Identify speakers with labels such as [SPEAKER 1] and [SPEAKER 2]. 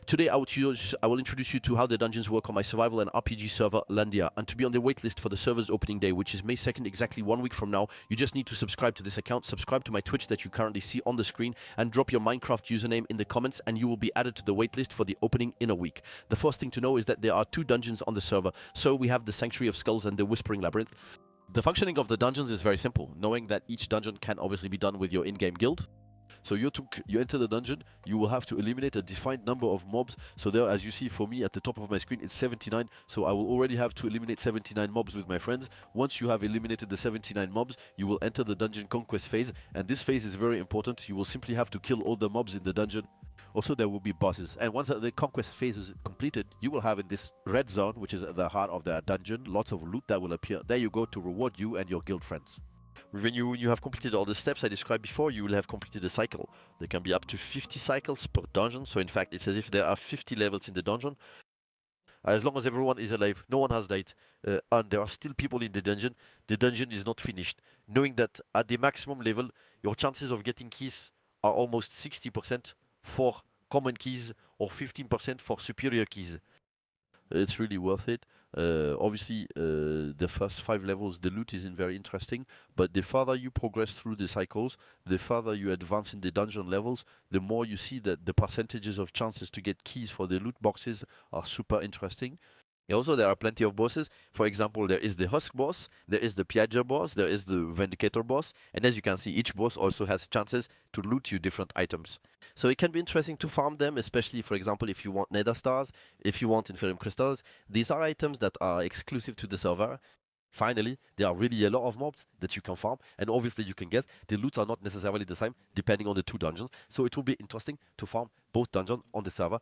[SPEAKER 1] Today I will introduce you to how the dungeons work on my survival and RPG server Landia. And to be on the waitlist for the server's opening day, which is May 2nd, exactly 1 week from now, you just need to subscribe to this account, subscribe to my Twitch that you currently see on the screen, and drop your Minecraft username in the comments, and you will be added to the waitlist for the opening in a week. The first thing to know is that there are 2 dungeons on the server. So we have the Sanctuary of Skulls and the Whispering Labyrinth. The functioning of the dungeons is very simple, knowing that each dungeon can obviously be done with your in-game guild. So you enter the dungeon, you will have to eliminate a defined number of mobs. So there, as you see for me at the top of my screen, it's 79. So I will already have to eliminate 79 mobs with my friends. Once you have eliminated the 79 mobs, you will enter the dungeon conquest phase. And this phase is very important. You will simply have to kill all the mobs in the dungeon. Also, there will be bosses. And once the conquest phase is completed, you will have in this red zone, which is at the heart of the dungeon, lots of loot that will appear. There you go to reward you and your guild friends. When you have completed all the steps I described before, you will have completed a cycle. There can be up to 50 cycles per dungeon, so in fact it's as if there are 50 levels in the dungeon. As long as everyone is alive, no one has died, and there are still people in the dungeon is not finished. Knowing that at the maximum level, your chances of getting keys are almost 60% for common keys or 15% for superior keys. It's really worth it. Obviously, the first 5 levels, the loot isn't very interesting, but the farther you progress through the cycles, the farther you advance in the dungeon levels, the more you see that the percentages of chances to get keys for the loot boxes are super interesting. Also, there are plenty of bosses. For example, there is the Husk boss, there is the Piager boss, there is the Vindicator boss, and as you can see, each boss also has chances to loot you different items. So it can be interesting to farm them, especially, for example, if you want Nether Stars, if you want Inferium Crystals. These are items that are exclusive to the server. Finally, there are really a lot of mobs that you can farm, and obviously you can guess, the loots are not necessarily the same depending on the 2 dungeons, so it will be interesting to farm both dungeons on the server